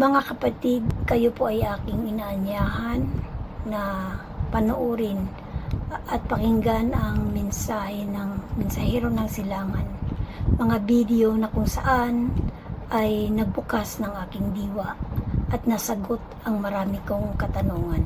Mga kapatid, kayo po ay aking inaanyahan na panoorin at pakinggan ang mensahe ng mensahero ng silangan. Mga video na kung saan ay nagbukas ng aking diwa at nasagot ang marami kong katanungan.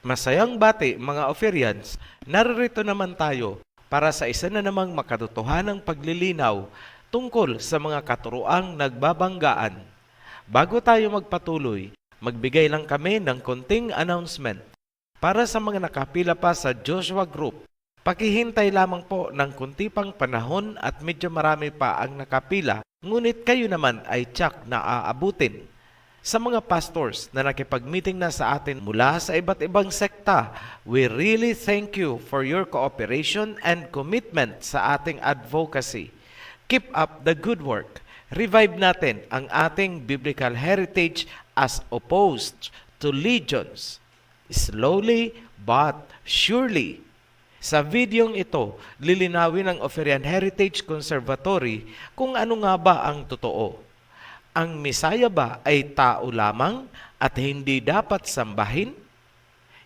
Masayang bati mga Oferians, naririto naman tayo para sa isa na namang makatotohanang paglilinaw tungkol sa mga katuroang nagbabanggaan. Bago tayo magpatuloy, magbigay lang kami ng konting announcement. Para sa mga nakapila pa sa Joshua Group, pakihintay lamang po ng kunti pang panahon at medyo marami pa ang nakapila, ngunit kayo naman ay tiyak na aabutin. Sa mga pastors na nakipag-meeting na sa atin mula sa iba't ibang sekta, we really thank you for your cooperation and commitment sa ating advocacy. Keep up the good work. Revive natin ang ating biblical heritage as opposed to legions. Slowly but surely. Sa videong ito, lilinawin ng Oferian Heritage Conservatory kung ano nga ba ang totoo. Ang Mesaya ba ay tao lamang at hindi dapat sambahin?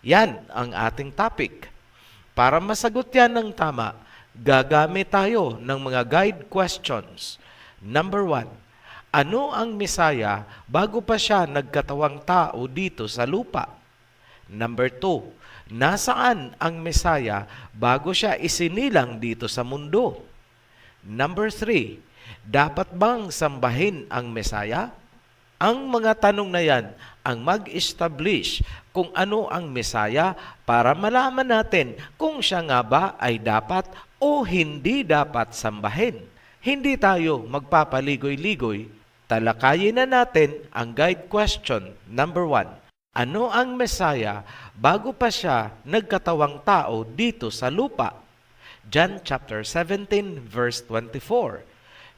Yan ang ating topic. Para masagot yan ng tama, gagamit tayo ng mga guide questions. Number 1, ano ang Mesaya bago pa siya nagkatawang tao dito sa lupa? Number 2, nasaan ang Mesaya bago siya isinilang dito sa mundo? Number 3, dapat bang sambahin ang Mesaya? Ang mga tanong na yan ang mag-establish kung ano ang Mesaya para malaman natin kung siya nga ba ay dapat o hindi dapat sambahin. Hindi tayo magpapaligoy-ligoy. Talakayin na natin ang guide question number 1. Ano ang Mesaya bago pa siya nagkatawang tao dito sa lupa? John chapter 17 verse 24.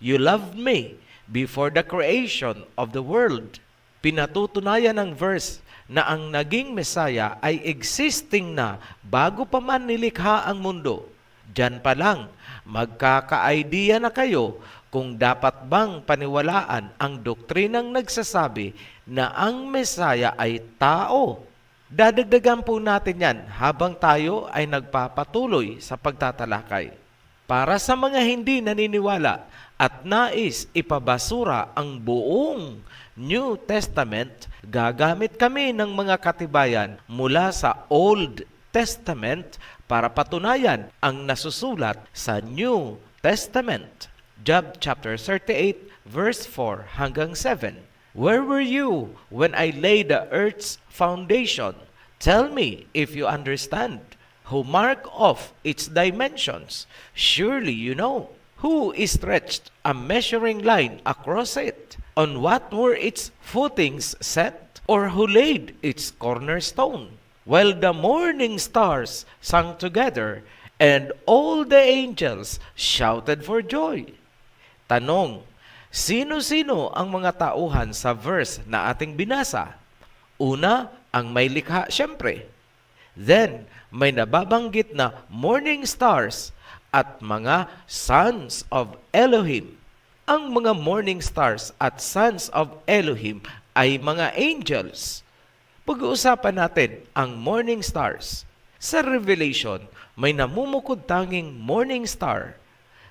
You loved me before the creation of the world. Pinatutunayan ng verse na ang naging Mesaya ay existing na bago pa man nilikha ang mundo. Diyan pa lang, magkaka-idea na kayo kung dapat bang paniwalaan ang doktrinang nagsasabi na ang Mesaya ay tao. Dadagdagan po natin yan habang tayo ay nagpapatuloy sa pagtatalakay. Para sa mga hindi naniniwala at nais ipabasura ang buong New Testament, gagamit kami ng mga katibayan mula sa Old Testament para patunayan ang nasusulat sa New Testament. Job chapter 38 verse 4 hanggang 7. Where were you when I laid the earth's foundation? Tell me if you understand. Who mark off its dimensions? Surely you know. Who stretched a measuring line across it? On what were its footings set? Or who laid its cornerstone? While the morning stars sang together, and all the angels shouted for joy. Tanong, sino-sino ang mga tauhan sa verse na ating binasa? Una, ang may likha siyempre. Then, may nababanggit na morning stars at mga sons of Elohim. Ang mga morning stars at sons of Elohim ay mga angels. Pag-uusapan natin ang morning stars. Sa Revelation, may namumukod tanging morning star.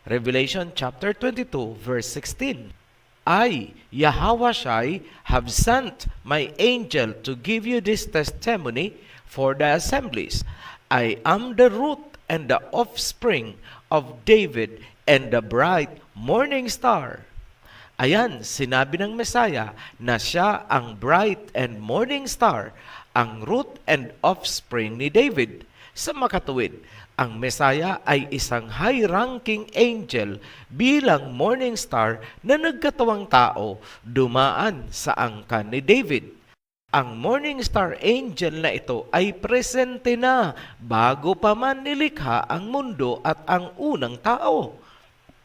Revelation chapter 22 verse 16. I, Yahweh, have sent my angel to give you this testimony for the assemblies. I am the root and the offspring of David and the bright morning star. Ayan, sinabi ng Messiah na siya ang bright and morning star, ang root and offspring ni David. Sa makatuwid, ang Messiah ay isang high-ranking angel bilang morning star na nagkatawang tao dumaan sa angkan ni David. Ang morning star angel na ito ay presente na bago pa man nilikha ang mundo at ang unang tao.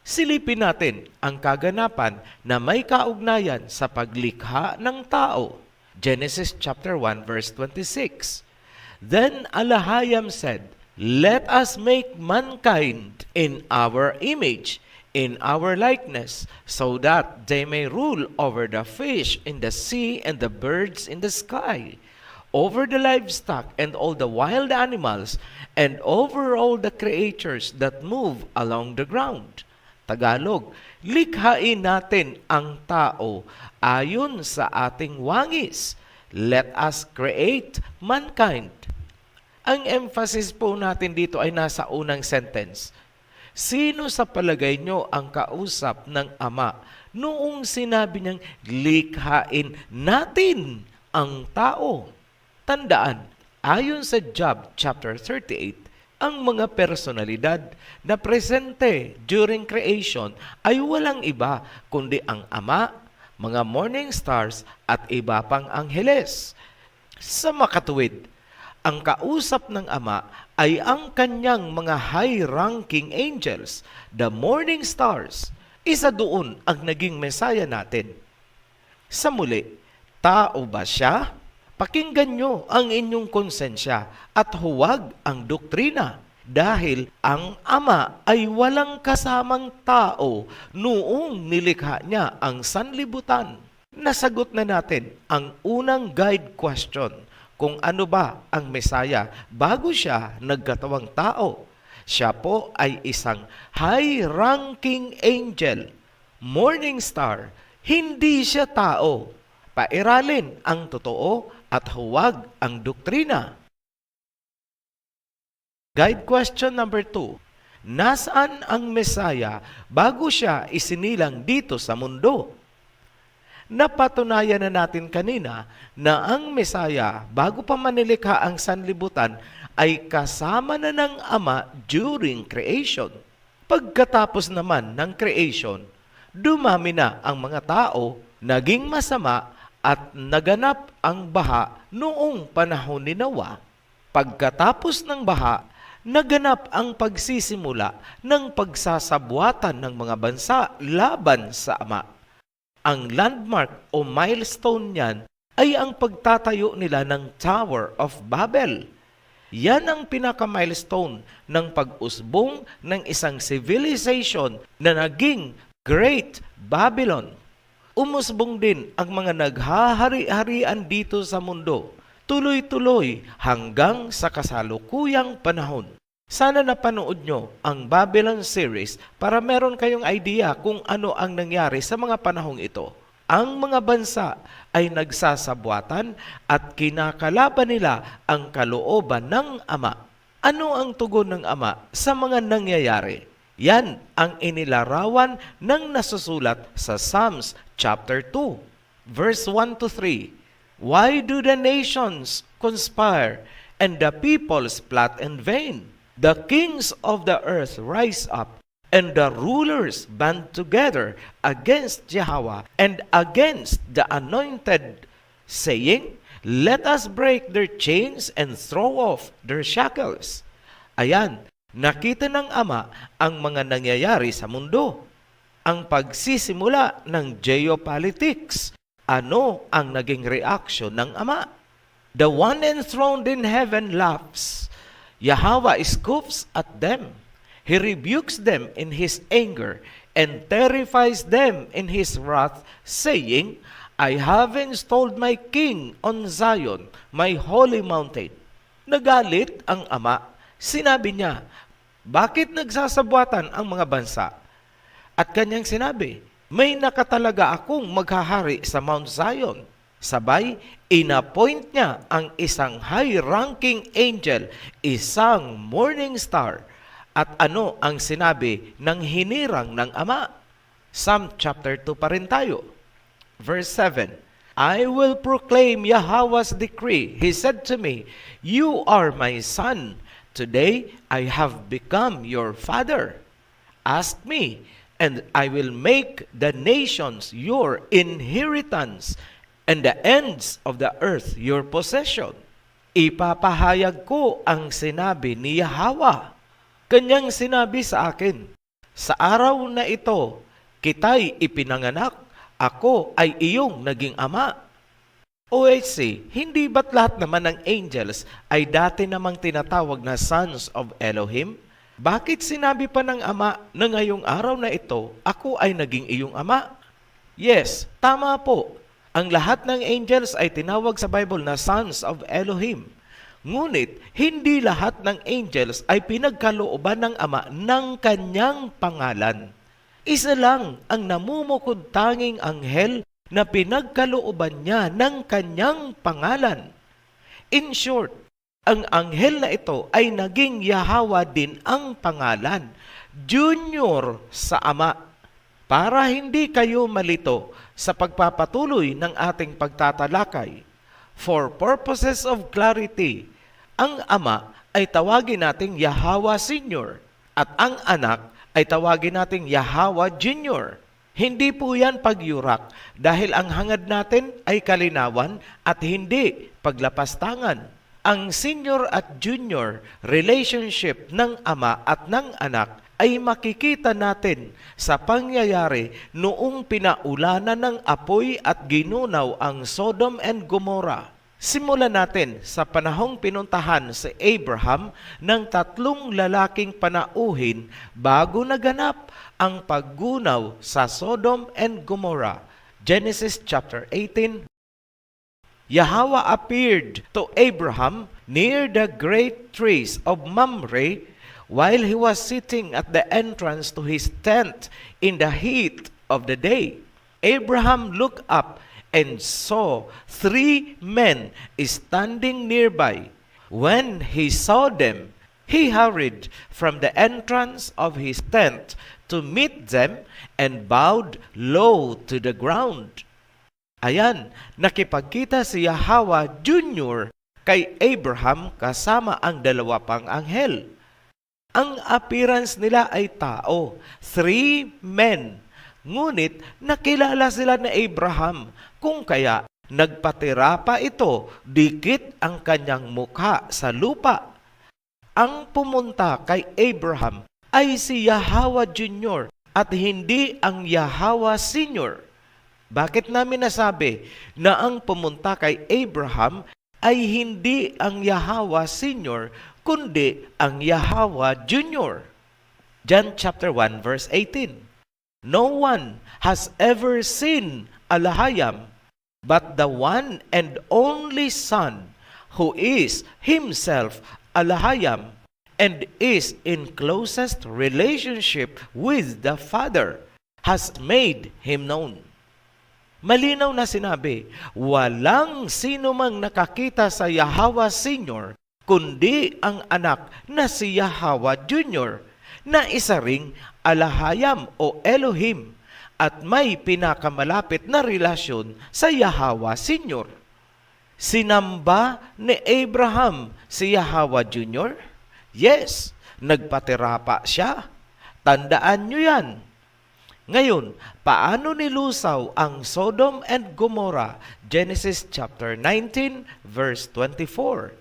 Silipin natin ang kaganapan na may kaugnayan sa paglikha ng tao. Genesis chapter 1 verse 26. Then Alahayam said, "Let us make mankind in our image, in our likeness, so that they may rule over the fish in the sea and the birds in the sky, over the livestock and all the wild animals, and over all the creatures that move along the ground." Tagalog, likhain natin ang tao ayon sa ating wangis. Let us create mankind. Ang emphasis po natin dito ay nasa unang sentence. Sino sa palagay nyo ang kausap ng Ama noong sinabi niyang likhain natin ang tao? Tandaan, ayon sa Job chapter 38, ang mga personalidad na presente during creation ay walang iba kundi ang Ama, mga morning stars at iba pang angheles. Sa makatuwid, ang kausap ng Ama ay ang kanyang mga high-ranking angels, the morning stars. Isa doon ang naging Messiah natin. Sa muli, tao ba siya? Pakinggan nyo ang inyong konsensya at huwag ang doktrina dahil ang Ama ay walang kasamang tao noong nilikha niya ang sanlibutan. Nasagot na natin ang unang guide question kung ano ba ang Messiah bago siya nagkatawang tao. Siya po ay isang high-ranking angel, morning star. Hindi siya tao. Pairalin ang totoo at huwag ang doktrina. Guide question number 2. Nasaan ang Messiah bago siya isinilang dito sa mundo? Napatunayan na natin kanina na ang Messiah bago pa manilikha ang sanlibutan ay kasama na ng Ama during creation. Pagkatapos naman ng creation, dumami na ang mga tao, naging masama at naganap ang baha noong panahon ni Noah. Pagkatapos ng baha, naganap ang pagsisimula ng pagsasabuatan ng mga bansa laban sa Ama. Ang landmark o milestone niyan ay ang pagtatayo nila ng Tower of Babel. Yan ang pinaka-milestone ng pag-usbong ng isang civilization na naging Great Babylon. Umusbong din ang mga naghahari-harian dito sa mundo, tuloy-tuloy hanggang sa kasalukuyang panahon. Sana napanood nyo ang Babylon series para meron kayong idea kung ano ang nangyari sa mga panahong ito. Ang mga bansa ay nagsasabuatan at kinakalaban nila ang kalooban ng Ama. Ano ang tugon ng Ama sa mga nangyayari? Yan ang inilarawan ng nasusulat sa Psalms chapter 2, verse 1 to 3. Why do the nations conspire and the peoples plot in vain? The kings of the earth rise up, and the rulers band together against Jehovah and against the anointed, saying, "Let us break their chains and throw off their shackles." Ayan, nakita ng Ama ang mga nangyayari sa mundo. Ang pagsisimula ng geopolitics. Ano ang naging reaksyon ng Ama? The one enthroned in heaven laughs. Yahweh scoffs at them. He rebukes them in His anger and terrifies them in His wrath, saying, I have installed my king on Zion, my holy mountain. Nagalit ang ama. Sinabi niya, bakit nagsasabwatan ang mga bansa? At kanyang sinabi, may nakatalaga akong maghahari sa Mount Zion. Sabay, inappoint niya ang isang high-ranking angel, isang morning star. At ano ang sinabi ng hinirang ng ama? Psalm chapter 2 pa rin tayo. Verse 7, I will proclaim Yahweh's decree. He said to me, You are my son. Today I have become your father. Ask me, and I will make the nations your inheritance, and the ends of the earth your possession. Ipapahayag ko ang sinabi ni Yahweh. Kanyang sinabi sa akin, sa araw na ito, kita'y ipinanganak, ako ay iyong naging ama. OHC, hindi ba't lahat naman ng angels ay dati namang tinatawag na sons of Elohim? Bakit sinabi pa ng ama na ngayong araw na ito, ako ay naging iyong ama? Yes, tama po. Ang lahat ng angels ay tinawag sa Bible na sons of Elohim. Ngunit, hindi lahat ng angels ay pinagkalooban ng ama ng kanyang pangalan. Isa lang ang namumukod tanging anghel na pinagkalooban niya ng kanyang pangalan. In short, ang anghel na ito ay naging Yahweh din ang pangalan, junior sa ama. Para hindi kayo malito sa pagpapatuloy ng ating pagtatalakay, for purposes of clarity, ang ama ay tawagin nating Yahweh Senior at ang anak ay tawagin nating Yahweh Junior. Hindi po yan pagyurak dahil ang hangad natin ay kalinawan at hindi paglapastangan. Ang senior at junior relationship ng ama at ng anak ay makikita natin sa pangyayari noong pinaulanan ng apoy at ginunaw ang Sodom and Gomorrah. Simulan natin sa panahong pinuntahan si Abraham ng 3 lalaking panauhin bago naganap ang paggunaw sa Sodom and Gomorrah. Genesis chapter 18. Yahweh appeared to Abraham near the great trees of Mamre while he was sitting at the entrance to his tent in the heat of the day. Abraham looked up and saw 3 men standing nearby. When he saw them, he hurried from the entrance of his tent to meet them and bowed low to the ground. Ayan, nakipagkita si Yahweh Junior kay Abraham kasama ang 2 pang anghel. Ang appearance nila ay tao, 3 men. Ngunit nakilala sila ni Abraham, kung kaya nagpatira pa ito dikit ang kanyang mukha sa lupa. Ang pumunta kay Abraham ay si Yahweh Junior at hindi ang Yahweh Senior. Bakit namin nasabi na ang pumunta kay Abraham ay hindi ang Yahweh Senior, kundi ang Yahweh Junior? John chapter 1 verse 18. No one has ever seen Alahayam, but the one and only Son, who is himself Alahayam, and is in closest relationship with the Father, has made him known. Malinaw na sinabi, walang sino mang nakakita sa Yahweh Senior, kundi ang anak na si Yahweh Junior, na isa ring Alahayam o Elohim, at may pinakamalapit na relasyon sa Yahweh Senior. Sinamba ni Abraham si Yahweh Junior? Yes, nagpatira pa siya. Tandaan nyo yan. Ngayon, paano nilusaw ang Sodom and Gomorrah? Genesis chapter 19 verse 24.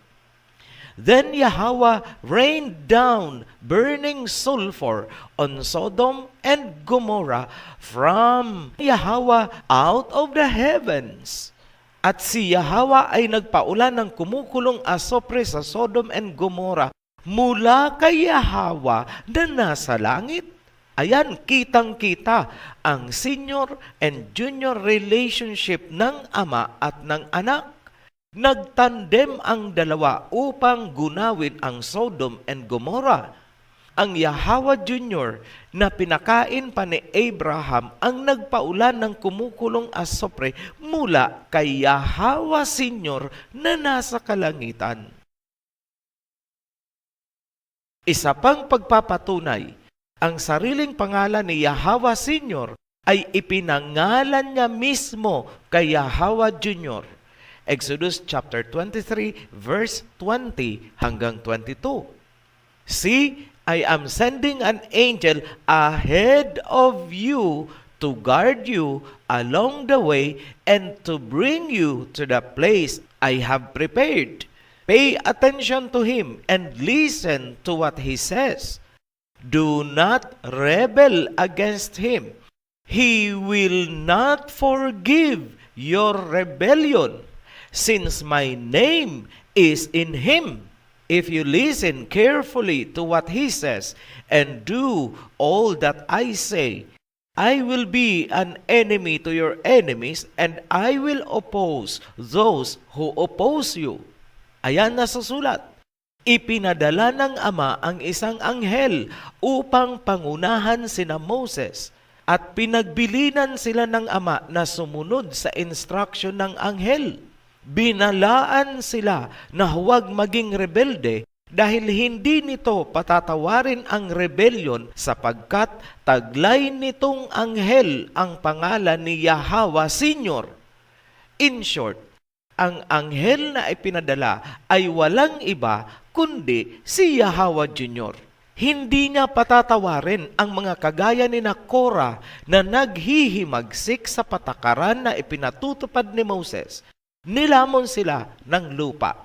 Then Yahweh rained down burning sulfur on Sodom and Gomorrah from Yahweh out of the heavens. At si Yahweh ay nagpaulan ng kumukulong asopre sa Sodom and Gomorrah mula kay Yahweh na nasa langit. Ayan, kitang-kita ang senior and junior relationship ng ama at ng anak. Nagtandem ang dalawa upang gunawin ang Sodom and Gomorrah. Ang Yahweh Junior na pinakain pa ni Abraham ang nagpaulan ng kumukulong asopre mula kay Yahweh Senior na nasa kalangitan. Isa pang pagpapatunay, ang sariling pangalan ni Yahweh Senior ay ipinangalan niya mismo kay Yahweh Junior. Exodus chapter 23 verse 20 hanggang 22. See, I am sending an angel ahead of you to guard you along the way and to bring you to the place I have prepared. Pay attention to him and listen to what he says. Do not rebel against him. He will not forgive your rebellion, since my name is in him. If you listen carefully to what he says and do all that I say, I will be an enemy to your enemies and I will oppose those who oppose you. Ayan na sa sulat. Ipinadala ng Ama ang isang anghel upang pangunahan sina Moses at pinagbilinan sila ng Ama na sumunod sa instruction ng anghel. Binalaan sila na huwag maging rebelde dahil hindi nito patatawarin ang rebellion sapagkat taglay nitong anghel ang pangalan ni Yahweh Senior. In short, ang anghel na ipinadala ay walang iba kundi si Yahweh Junior. Hindi niya patatawarin ang mga kagaya ni Korah na naghihimagsik sa patakaran na ipinatutupad ni Moses. Nilamon sila ng lupa.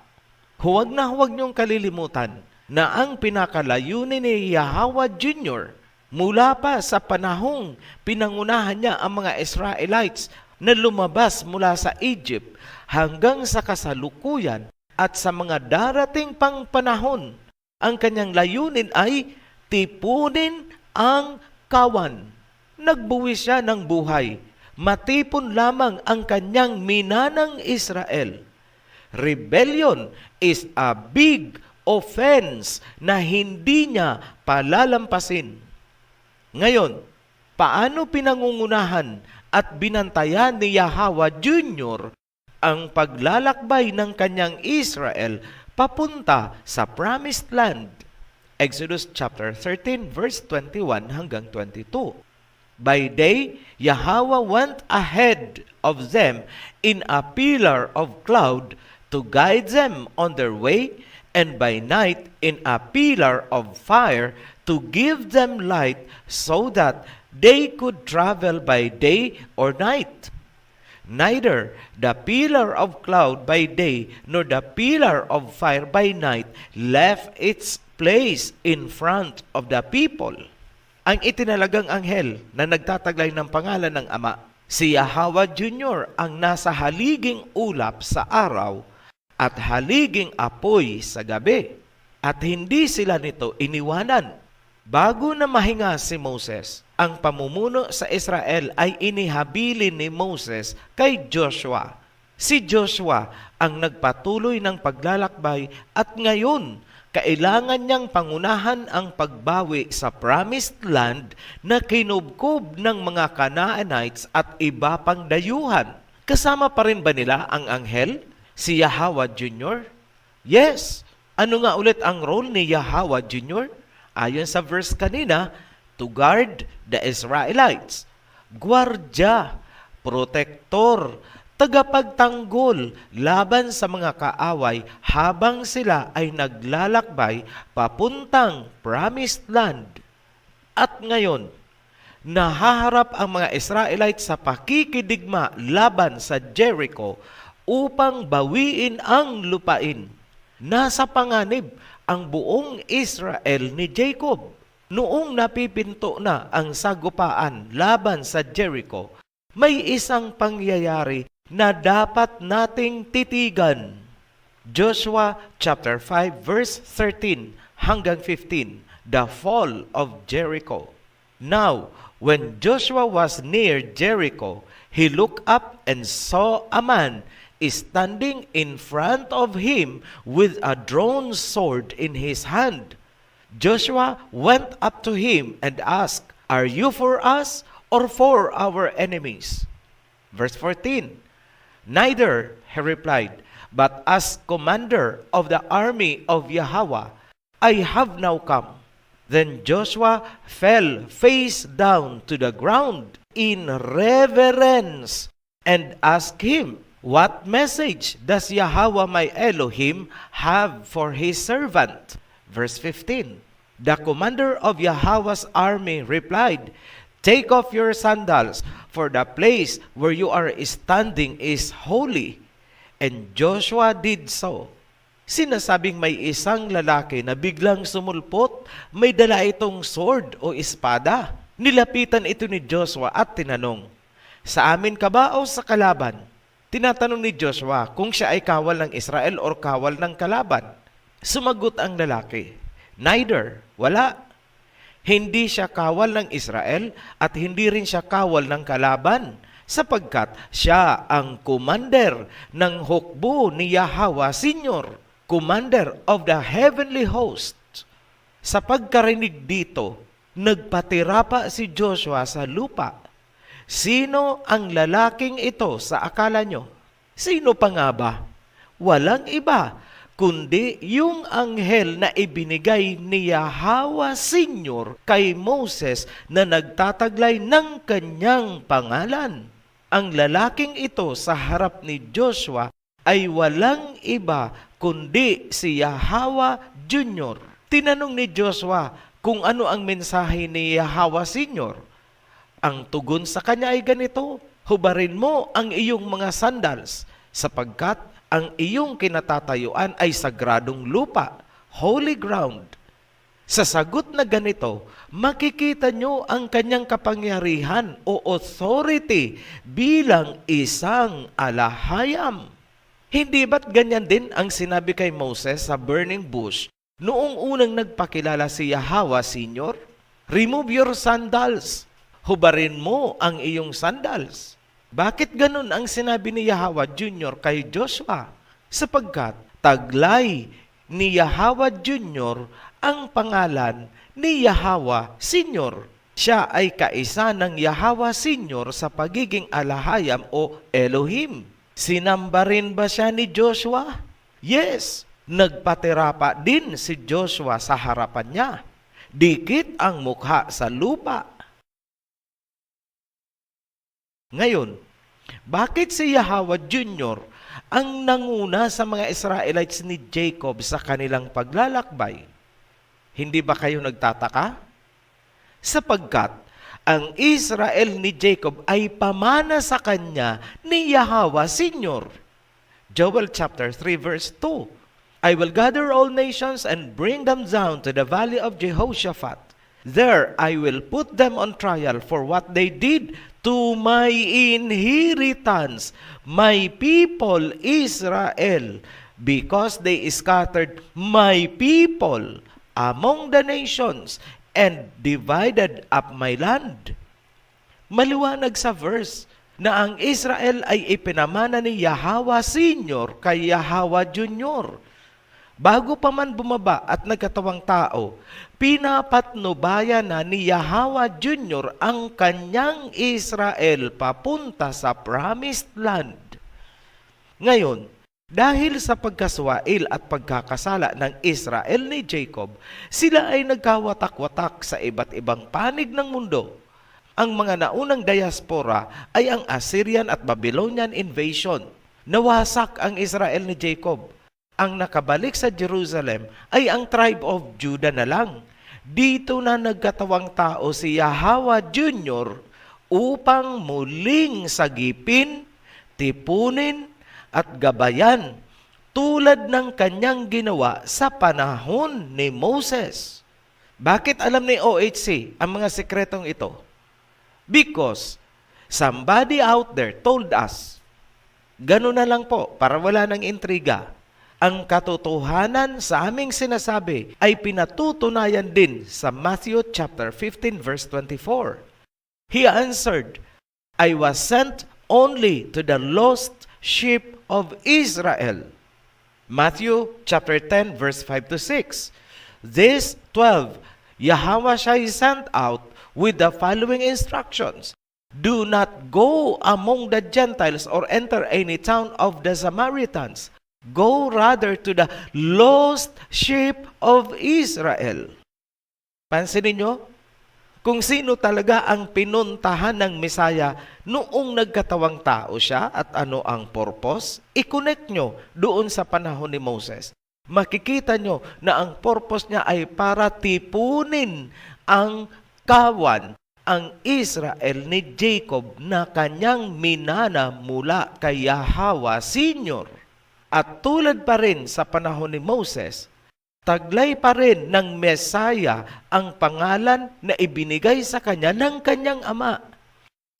Huwag na huwag niyong kalilimutan na ang pinakalayunin ni Yahweh Junior mula pa sa panahong pinangunahan niya ang mga Israelites na lumabas mula sa Egypt hanggang sa kasalukuyan at sa mga darating pang panahon. Ang kanyang layunin ay tipunin ang kawan. Nagbuwis siya ng buhay. Matipon lamang ang kanyang minanang Israel. Rebellion is a big offense na hindi niya palalampasin. Ngayon, paano pinangungunahan at binantayan ni Yahweh Junior ang paglalakbay ng kanyang Israel papunta sa Promised Land? Exodus chapter 13 verse 21 hanggang 22. By day, Yahweh went ahead of them in a pillar of cloud to guide them on their way, and by night in a pillar of fire to give them light so that they could travel by day or night. Neither the pillar of cloud by day nor the pillar of fire by night left its place in front of the people. Ang itinalagang anghel na nagtataglay ng pangalan ng Ama, si Yahweh Junior ang nasa haliging ulap sa araw at haliging apoy sa gabi. At hindi sila nito iniwanan. Bago na mahinga si Moses, ang pamumuno sa Israel ay inihabilin ni Moses kay Joshua. Si Joshua ang nagpatuloy ng paglalakbay at ngayon, kailangan niyang pangunahan ang pagbawi sa Promised Land na kinubkob ng mga Canaanites at iba pang dayuhan. Kasama pa rin ba nila ang anghel, si Yahweh Junior? Yes. Ano nga ulit ang role ni Yahweh Junior? Ayon sa verse kanina, to guard the Israelites. Gwardya, protektor, tagapagtanggol laban sa mga kaaway habang sila ay naglalakbay papuntang Promised Land. At ngayon, nahaharap ang mga Israelites sa pakikidigma laban sa Jericho upang bawiin ang lupain. Nasa panganib ang buong Israel ni Jacob. Noong napipinto na ang sagupaan laban sa Jericho, may isang pangyayari na dapat nating titigan. Joshua chapter 5 verse 13 hanggang 15, the fall of Jericho. Now, when Joshua was near Jericho, he looked up and saw a man standing in front of him with a drawn sword in his hand. Joshua went up to him and asked, "Are you for us or for our enemies?" Verse 14, "Neither," he replied, "but as commander of the army of Yahweh, I have now come." Then Joshua fell face down to the ground in reverence and asked him, "What message does Yahweh my Elohim have for his servant?" Verse 15, the commander of Yahweh's army replied, "Take off your sandals, for the place where you are standing is holy." And Joshua did so. Sinasabing may isang lalaki na biglang sumulpot, may dala itong sword o espada. Nilapitan ito ni Joshua at tinanong, "Sa amin ka ba o sa kalaban?" Tinatanong ni Joshua kung siya ay kawal ng Israel o kawal ng kalaban. Sumagot ang lalaki, "Neither," wala. Hindi siya kawal ng Israel at hindi rin siya kawal ng kalaban, sapagkat siya ang commander ng hukbo ni Yahweh Senior, commander of the heavenly host. Sa pagkarinig dito, nagpatira pa si Joshua sa lupa. Sino ang lalaking ito sa akala nyo? Sino pa nga ba? Walang iba, kundi yung anghel na ibinigay ni Yahweh Senior kay Moses na nagtataglay ng kanyang pangalan. Ang lalaking ito sa harap ni Joshua ay walang iba kundi si Yahweh Junior. Tinanong ni Joshua kung ano ang mensahe ni Yahweh Senior. Ang tugon sa kanya ay ganito, "Hubarin mo ang iyong mga sandals, sapagkat ang iyong kinatatayuan ay sagradong lupa, holy ground." Sa sagot na ganito, makikita nyo ang kanyang kapangyarihan o authority bilang isang alahayam. Hindi ba't ganyan din ang sinabi kay Moses sa burning bush noong unang nagpakilala si Yahweh Senior? "Remove your sandals." Hubarin mo ang iyong sandals. Bakit ganun ang sinabi ni Yahweh Junior kay Joshua? Sapagkat taglay ni Yahweh Junior ang pangalan ni Yahweh Senior. Siya ay kaisa ng Yahweh Senior sa pagiging alahayam o Elohim. Sinamba rin ba siya ni Joshua? Yes, nagpatira pa din si Joshua sa harapan niya. Dikit ang mukha sa lupa. Ngayon, bakit si Yahweh Junior ang nanguna sa mga Israelites ni Jacob sa kanilang paglalakbay? Hindi ba kayo nagtataka? Sapagkat ang Israel ni Jacob ay pamana sa kanya ni Yahweh Senior. Joel chapter 3 verse 2, "I will gather all nations and bring them down to the valley of Jehoshaphat. There I will put them on trial for what they did to my inheritance, my people Israel, because they scattered my people among the nations and divided up my land." Maliwanag sa verse na ang Israel ay ipinamana ni Yahweh Senior kay Yahweh Junior. Bago pa man bumaba at nagkatawang tao, pinapatnubayan na ni Yahweh Junior ang kanyang Israel papunta sa Promised Land. Ngayon, dahil sa pagkaswail at pagkakasala ng Israel ni Jacob, sila ay nagkawatak-watak sa iba't ibang panig ng mundo. Ang mga naunang diaspora ay ang Assyrian at Babylonian invasion. Nawasak ang Israel ni Jacob. Ang nakabalik sa Jerusalem ay ang tribe of Judah na lang. Dito na nagkatawang tao si Yahweh Junior upang muling sagipin, tipunin, at gabayan tulad ng kanyang ginawa sa panahon ni Moses. Bakit alam ni OHC ang mga sekretong ito? Because somebody out there told us. Ganun na lang po, para wala ng intriga. Ang katotohanan sa aming sinasabi ay pinatutunayan din sa Matthew chapter 15 verse 24. He answered, I was sent only to the lost sheep of Israel. Matthew chapter 10 verse 5 to 6. These 12 Yahweh sent out with the following instructions. Do not go among the Gentiles or enter any town of the Samaritans. Go rather to the lost sheep of Israel. Pansinin nyo, kung sino talaga ang pinuntahan ng Mesaya noong nagkatawang tao siya at ano ang purpose, i-connect nyo doon sa panahon ni Moses. Makikita nyo na ang purpose niya ay para tipunin ang kawan, ang Israel ni Jacob na kanyang minana mula kay Yahweh Senior. At tulad pa rin sa panahon ni Moses, taglay pa rin ng Mesaya ang pangalan na ibinigay sa kanya ng kanyang ama.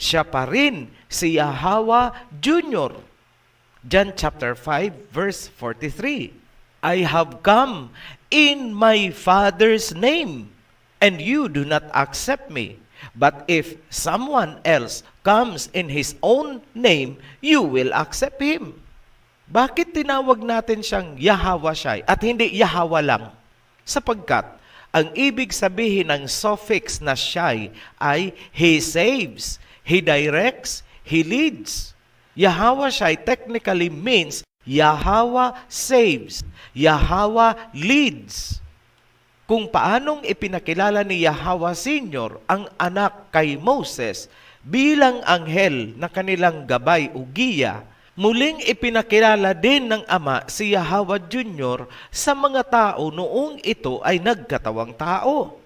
Siya pa rin si Yahweh Junior. John chapter 5 verse 43. I have come in my Father's name, and you do not accept me. But if someone else comes in his own name, you will accept him. Bakit tinawag natin siyang Yahweh Shai at hindi Yahweh lang? Sapagkat ang ibig sabihin ng suffix na Shai ay He saves, He directs, He leads. Yahweh Shai technically means Yahweh saves, Yahweh leads. Kung paanong ipinakilala ni Yahweh Senior ang anak kay Moses bilang anghel na kanilang gabay o giya, muling ipinakilala din ng ama si Yahweh Junior sa mga tao noong ito ay nagkatawang tao.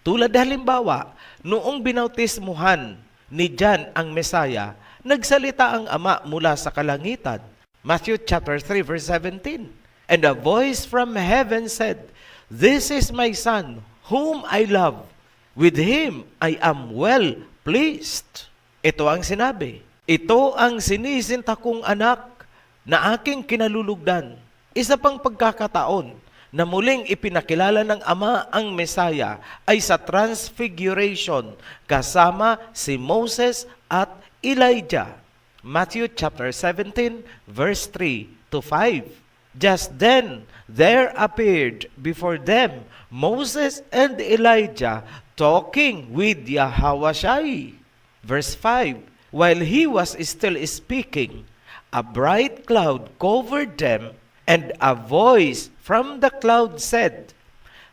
Tulad halimbawa, noong binautismuhan ni John ang Mesaya, nagsalita ang ama mula sa kalangitan. Matthew chapter 3 verse 17. And a voice from heaven said, This is my son, whom I love. With him I am well pleased. Ito ang sinabi. Ito ang sinisinta kong anak na aking kinalulugdan. Isa pang pagkakataon na muling ipinakilala ng Ama ang Mesaya ay sa Transfiguration kasama si Moses at Elijah. Matthew chapter 17 verse 3 to 5. Just then there appeared before them Moses and Elijah talking with Yahweh Shai. Verse 5. While he was still speaking, a bright cloud covered them, and a voice from the cloud said,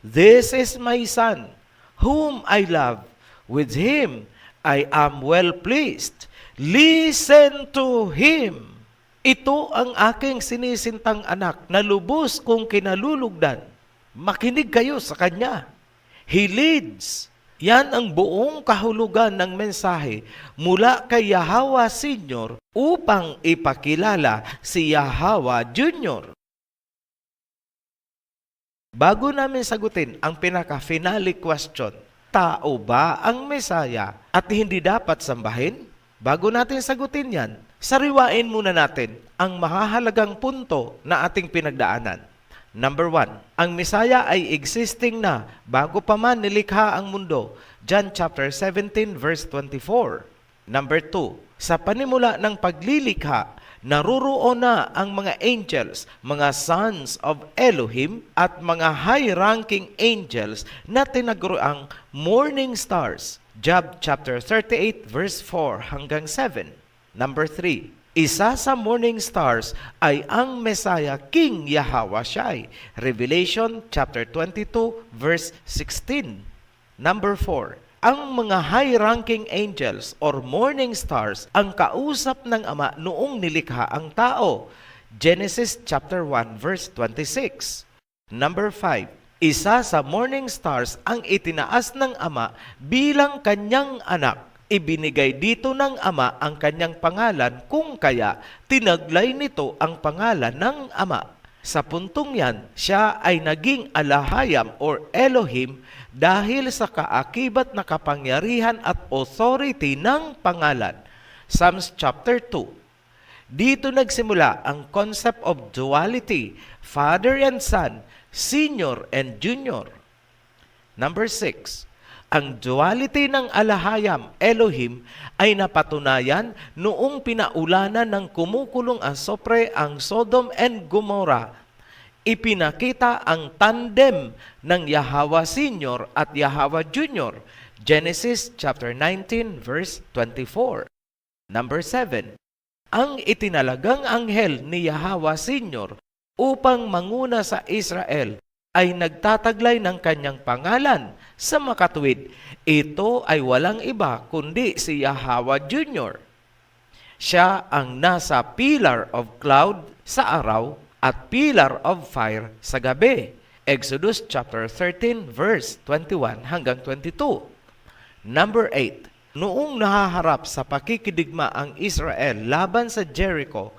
This is my son, whom I love. With him I am well pleased. Listen to him. Ito ang aking sinisintang anak na lubos kong kinalulugdan. Makinig kayo sa kanya. He leads. Yan ang buong kahulugan ng mensahe mula kay Yahweh Senior upang ipakilala si Yahweh Junior. Bago namin sagutin ang pinaka-finale question, tao ba ang Mesaya at hindi dapat sambahin? Bago natin sagutin yan, sariwain muna natin ang mahahalagang punto na ating pinagdaanan. Number 1, ang Mesaya ay existing na bago pa man nilikha ang mundo. John chapter 17 verse 24. Number 2, sa panimula ng paglilikha, naruroon na ang mga angels, mga sons of Elohim at mga high-ranking angels na tinaguriang morning stars. Job chapter 38 verse 4 hanggang 7. Number 3, isa sa morning stars ay ang Mesaya King Yahweh Shai. Revelation chapter 22 verse 16. Number 4, ang mga high-ranking angels or morning stars ang kausap ng Ama noong nilikha ang tao. Genesis chapter 1 verse 26. Number 5, isa sa morning stars ang itinaas ng Ama bilang kanyang anak. Ibinigay dito ng Ama ang kanyang pangalan kung kaya tinaglay nito ang pangalan ng Ama. Sa puntong yan, siya ay naging Alahayam or Elohim dahil sa kaakibat na kapangyarihan at authority ng pangalan. Psalms chapter 2. Dito nagsimula ang concept of duality, Father and Son, Senior and Junior. Number 6, ang duality ng alahayam, Elohim, ay napatunayan noong pinaulanan ng kumukulong asopre ang Sodom and Gomorrah. Ipinakita ang tandem ng Yahweh Senior at Yahweh Junior. Genesis chapter 19 verse 24. Number 7, ang itinalagang anghel ni Yahweh Senior upang manguna sa Israel ay nagtataglay ng kanyang pangalan sa makatuwid. Ito ay walang iba kundi si Yahweh Junior. Siya ang nasa pillar of cloud sa araw at pillar of fire sa gabi. Exodus chapter 13 verse 21 hanggang 22. Number 8, noong nahaharap sa pakikidigma ang Israel laban sa Jericho,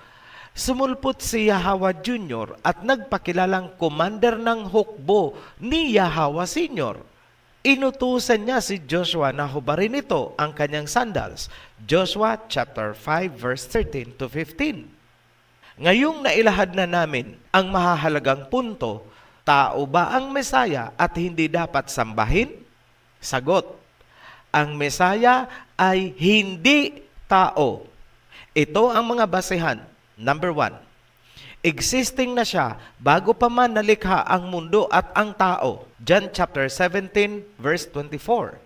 sumulpot si Yahweh Junior at nagpakilalang commander ng hukbo ni Yahweh Senior. Inutusan niya si Joshua na hubarin ito ang kanyang sandals. Joshua chapter 5 verse 13 to 15. Ngayong nailahad na namin ang mahahalagang punto, tao ba ang Mesaya at hindi dapat sambahin? Sagot, ang Mesaya ay hindi tao. Ito ang mga basehan. Number 1, existing na siya bago pa man nalikha ang mundo at ang tao. John chapter 17 verse 24.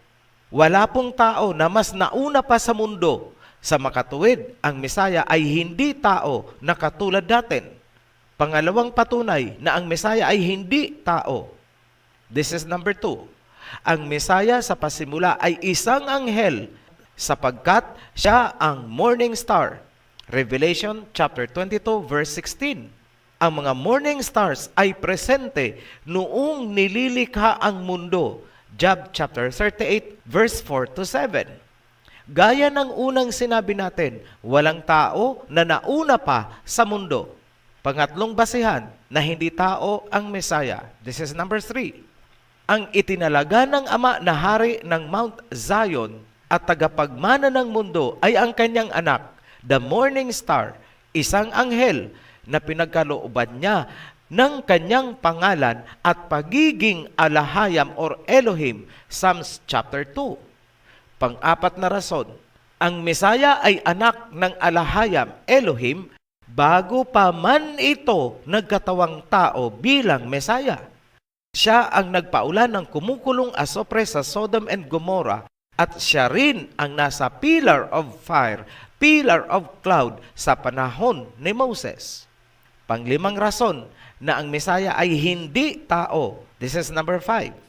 Wala pong tao na mas nauna pa sa mundo. Sa makatuwid, ang Mesaya ay hindi tao na katulad natin. Pangalawang patunay na ang Mesaya ay hindi tao. This is number 2. Ang Mesaya sa pasimula ay isang anghel sapagkat siya ang morning star. Revelation chapter 22 verse 16. Ang mga morning stars ay presente noong nililikha ang mundo. Job chapter 38 verse 4 to 7. Gaya ng unang sinabi natin, walang tao na nauna pa sa mundo. Pangatlong basihan na hindi tao ang Mesaya. This is number 3. Ang itinalaga ng Ama na hari ng Mount Zion at tagapagmana ng mundo ay ang kanyang anak, the morning star, isang anghel na pinagkalooban niya ng kanyang pangalan at pagiging alahayam or Elohim, Psalms chapter 2. Pang-apat na rason, ang Mesaya ay anak ng alahayam, Elohim, bago pa man ito nagkatawang tao bilang Mesaya. Siya ang nagpaulan ng kumukulong asopre sa Sodom and Gomorrah at siya rin ang nasa pillar of fire, pillar of cloud sa panahon ni Moses. Panglimang rason na ang Mesaya ay hindi tao. This is number 5.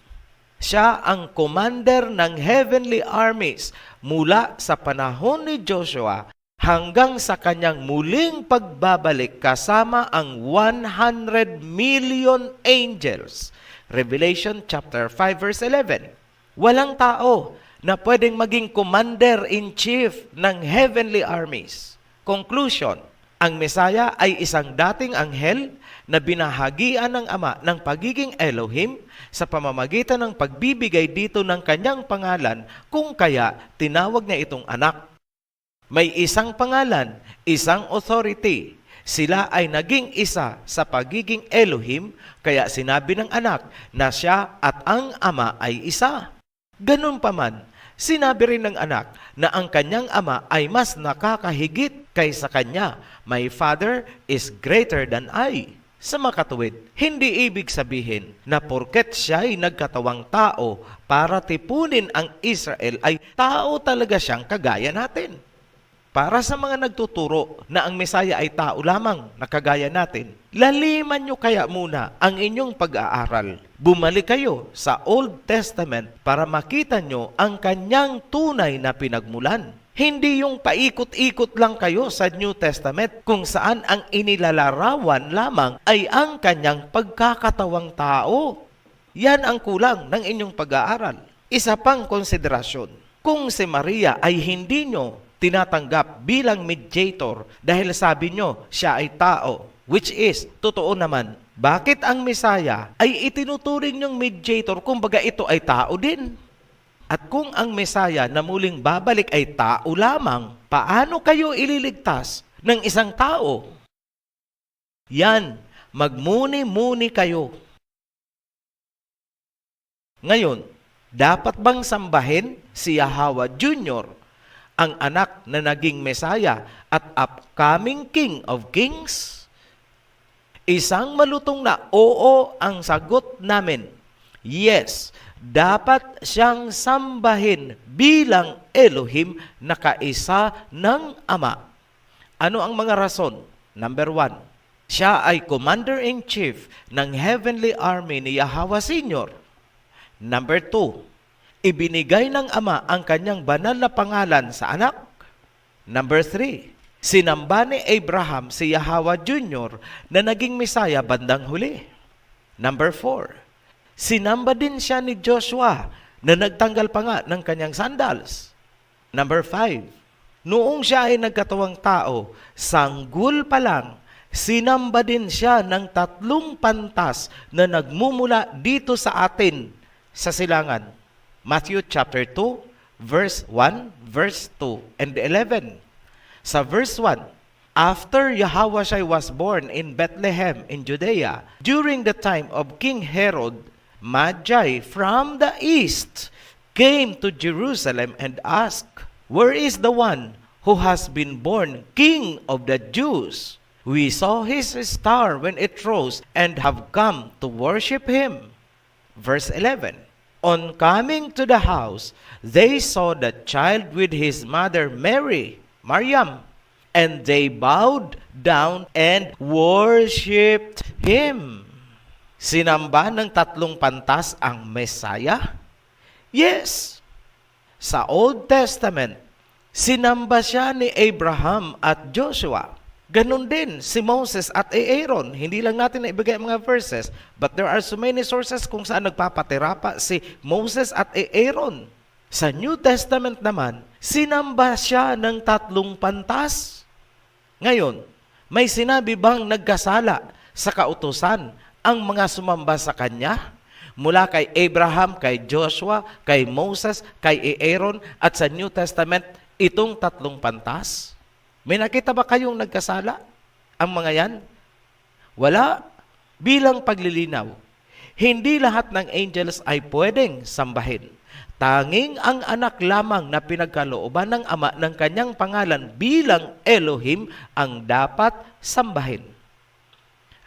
Siya ang commander ng heavenly armies mula sa panahon ni Joshua hanggang sa kanyang muling pagbabalik kasama ang 100 million angels. Revelation chapter 5 verse 11. Walang tao na pwedeng maging commander-in-chief ng heavenly armies. Conclusion, ang Mesaya ay isang dating anghel na binahagian ng Ama ng pagiging Elohim sa pamamagitan ng pagbibigay dito ng kanyang pangalan kung kaya tinawag niya itong anak. May isang pangalan, isang authority. Sila ay naging isa sa pagiging Elohim, kaya sinabi ng anak na siya at ang Ama ay isa. Ganun pa man, sinabi rin ng anak na ang kanyang ama ay mas nakakahigit kaysa kanya. My Father is greater than I. Sa makatuwid, hindi ibig sabihin na porket siya ay nagkatawang tao para tipunin ang Israel ay tao talaga siyang kagaya natin. Para sa mga nagtuturo na ang Mesaya ay tao lamang na kagaya natin, laliman nyo kaya muna ang inyong pag-aaral. Bumalik kayo sa Old Testament para makita nyo ang kanyang tunay na pinagmulan. Hindi yung paikot-ikot lang kayo sa New Testament kung saan ang inilalarawan lamang ay ang kanyang pagkakatawang tao. Yan ang kulang ng inyong pag-aaral. Isa pang konsiderasyon, kung si Maria ay hindi nyo tinatanggap bilang mediator dahil sabi nyo siya ay tao, which is, totoo naman, bakit ang Mesaya ay itinuturing nyong mediator kung baga ito ay tao din? At kung ang Mesaya na muling babalik ay tao lamang, paano kayo ililigtas ng isang tao. Yan, magmuni-muni kayo. Ngayon, dapat bang sambahin si Yahweh Jr., ang anak na naging Mesaya at upcoming King of Kings? Isang malutong na oo ang sagot namin. Yes, dapat siyang sambahin bilang Elohim na kaisa ng Ama. Ano ang mga rason? Number 1, siya ay Commander-in-Chief ng Heavenly Army ni Yahweh Senior. Number 2, ibinigay ng Ama ang kanyang banal na pangalan sa anak. Number 3, sinamba ni Abraham si Yahweh Jr. na naging Mesaya bandang huli. Number 4, sinamba din siya ni Joshua na nagtanggal pa nga ng kanyang sandals. Number 5, noong siya ay nagkatawang tao, sanggol pa lang, sinamba din siya ng 3 pantas na nagmumula dito sa atin sa silangan. Matthew chapter 2, verse 1, verse 2, and 11. Sa verse 1, after Yahushua was born in Bethlehem in Judea, during the time of King Herod, Magi from the east came to Jerusalem and asked, "Where is the one who has been born King of the Jews? We saw his star when it rose and have come to worship him." Verse 11, on coming to the house, they saw the child with his mother Mary, Maryam, and they bowed down and worshipped him. Sinamba ng 3 pantas ang Mesaya? Yes. Sa Old Testament, sinamba siya ni Abraham at Joshua. Ganon din si Moses at Aaron. Hindi lang natin naibigay ang mga verses, but there are so many sources kung saan nagpapatirapa si Moses at Aaron. Sa New Testament naman, sinamba siya ng 3 pantas. Ngayon, may sinabi bang nagkasala sa kautusan ang mga sumamba sa kanya? Mula kay Abraham, kay Joshua, kay Moses, kay Aaron, at sa New Testament, itong 3 pantas? May nakita ba kayong nagkasala? Ang mga yan? Wala. Bilang paglilinaw, hindi lahat ng angels ay pwedeng sambahin. Tanging ang anak lamang na pinagkalooban ng Ama ng kanyang pangalan bilang Elohim ang dapat sambahin.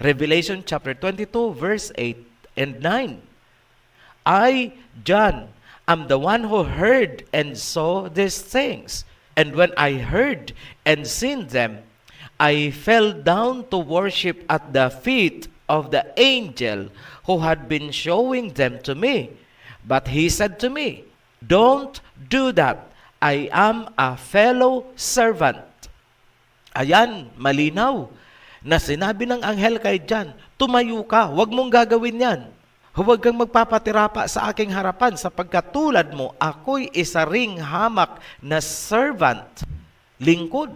Revelation chapter 22 verse 8 and 9. I, John, am the one who heard and saw these things. And when I heard and seen them, I fell down to worship at the feet of the angel who had been showing them to me. But he said to me, "Don't do that. I am a fellow servant." Ayan, malinaw na sinabi ng anghel kay John, tumayo ka, huwag mong gagawin yan. Huwag kang magpapatirapa sa aking harapan sapagkat tulad mo, ako'y isa ring hamak na servant, lingkod.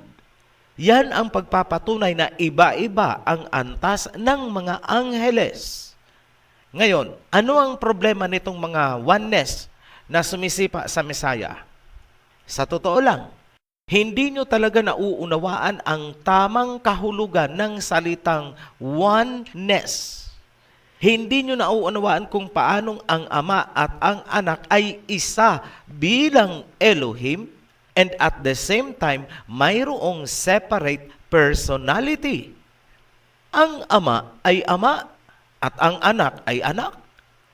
Yan ang pagpapatunay na iba-iba ang antas ng mga angheles. Ngayon, ano ang problema nitong mga oneness na sumisipa sa Mesaya? Sa totoo lang, hindi nyo talaga nauunawaan ang tamang kahulugan ng salitang oneness. Hindi nyo nauunawaan kung paanong ang Ama at ang Anak ay isa bilang Elohim and at the same time, mayroong separate personality. Ang Ama ay Ama at ang Anak ay Anak.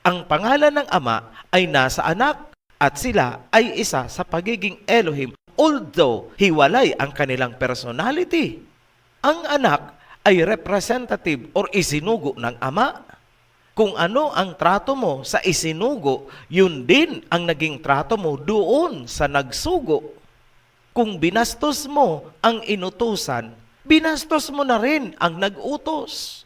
Ang pangalan ng Ama ay nasa Anak at sila ay isa sa pagiging Elohim. Although hiwalay ang kanilang personality, ang anak ay representative or isinugo ng Ama. Kung ano ang trato mo sa isinugo, yun din ang naging trato mo doon sa nagsugo. Kung binastos mo ang inutusan, binastos mo na rin ang nag-utos.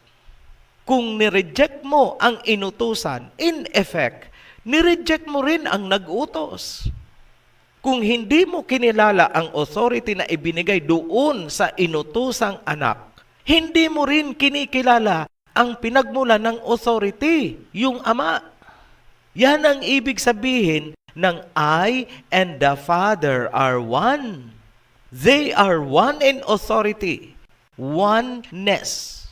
Kung nireject mo ang inutusan, in effect, nireject mo rin ang nag-utos. Kung hindi mo kinilala ang authority na ibinigay doon sa inutusang anak, hindi mo rin kinikilala ang pinagmula ng authority, yung Ama. Yan ang ibig sabihin ng I and the Father are one. They are one in authority. oneness.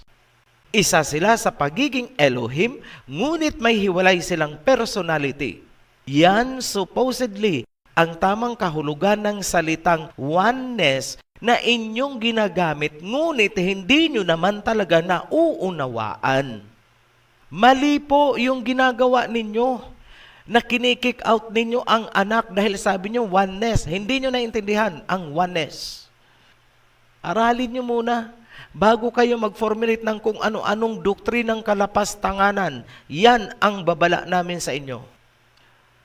Isa sila sa pagiging Elohim, ngunit may hiwalay silang personality. Yan supposedly ang tamang kahulugan ng salitang oneness na inyong ginagamit, ngunit hindi nyo naman talaga nauunawaan. Mali po yung ginagawa ninyo na kinikick out ninyo ang anak dahil sabi nyo oneness. Hindi nyo naintindihan ang oneness. Aralin nyo muna bago kayo mag-formulate ng kung ano-anong doktrinang kalapastanganan. Yan ang babala namin sa inyo.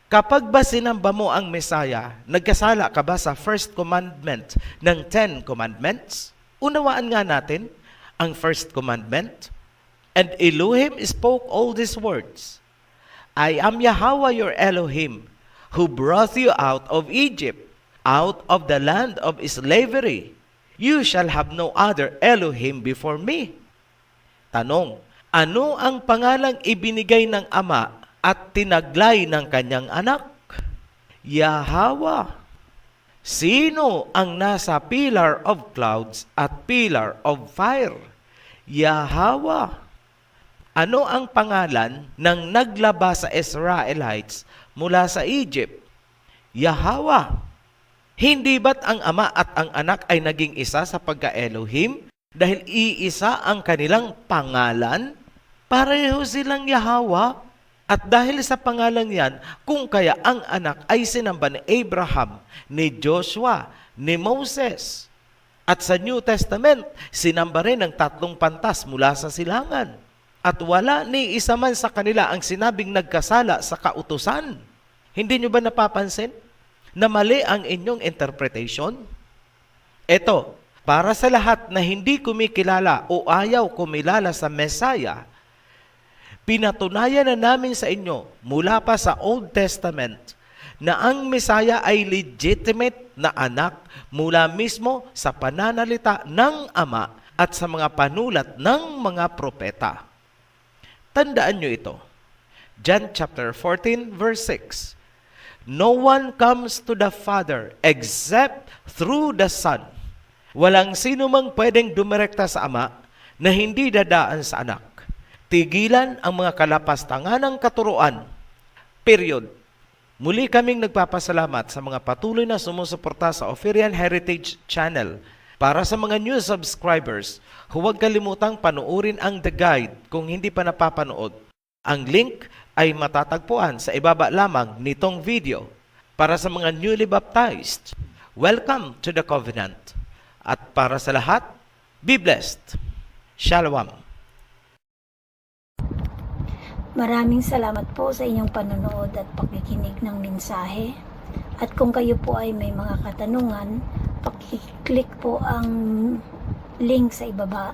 Kapag ba sinamba mo ang Messiah, nagkasala ka ba sa first commandment ng 10 commandments? Unawaan nga natin ang first commandment. And Elohim spoke all these words. I am Yahweh your Elohim, who brought you out of Egypt, out of the land of slavery. You shall have no other Elohim before me. Tanong, ano ang pangalang ibinigay ng Ama at tinaglay ng kanyang anak? Yahweh. Sino ang nasa pillar of clouds at pillar of fire? Yahweh. Ano ang pangalan ng naglaba sa Israelites mula sa Egypt? Yahweh. Hindi ba't ang Ama at ang Anak ay naging isa sa pagka-Elohim? Dahil iisa ang kanilang pangalan? Pareho silang Yahweh. At dahil sa pangalan yan, kung kaya ang Anak ay sinamba ni Abraham, ni Joshua, ni Moses. At sa New Testament, sinamba rin ng 3 pantas mula sa silangan. At wala ni isa man sa kanila ang sinabing nagkasala sa kautusan. Hindi nyo ba napapansin na mali ang inyong interpretation? Ito, para sa lahat na hindi kumikilala o ayaw kumilala sa Messiah, pinatunayan na namin sa inyo mula pa sa Old Testament na ang Messiah ay legitimate na anak mula mismo sa pananalita ng Ama at sa mga panulat ng mga propeta. Tandaan nyo ito. John chapter 14 verse 6. No one comes to the Father except through the Son. Walang sino mang pwedeng dumirekta sa Ama na hindi dadaan sa Anak. Tigilan ang mga kalapastangan ng katuruan. Period. Muli kaming nagpapasalamat sa mga patuloy na sumusuporta sa Oferian Heritage Channel. Para sa mga new subscribers, huwag kalimutang panuorin ang The Guide kung hindi pa napapanood. Ang link ay matatagpuan sa ibaba lamang nitong video. Para sa mga newly baptized, welcome to the covenant. At para sa lahat, be blessed. Shalom. Maraming salamat po sa inyong panonood at pakikinig ng mensahe. At kung kayo po ay may mga katanungan, paki-click po ang link sa ibaba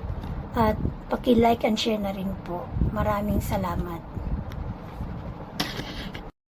at paki-like and share na rin po. Maraming salamat.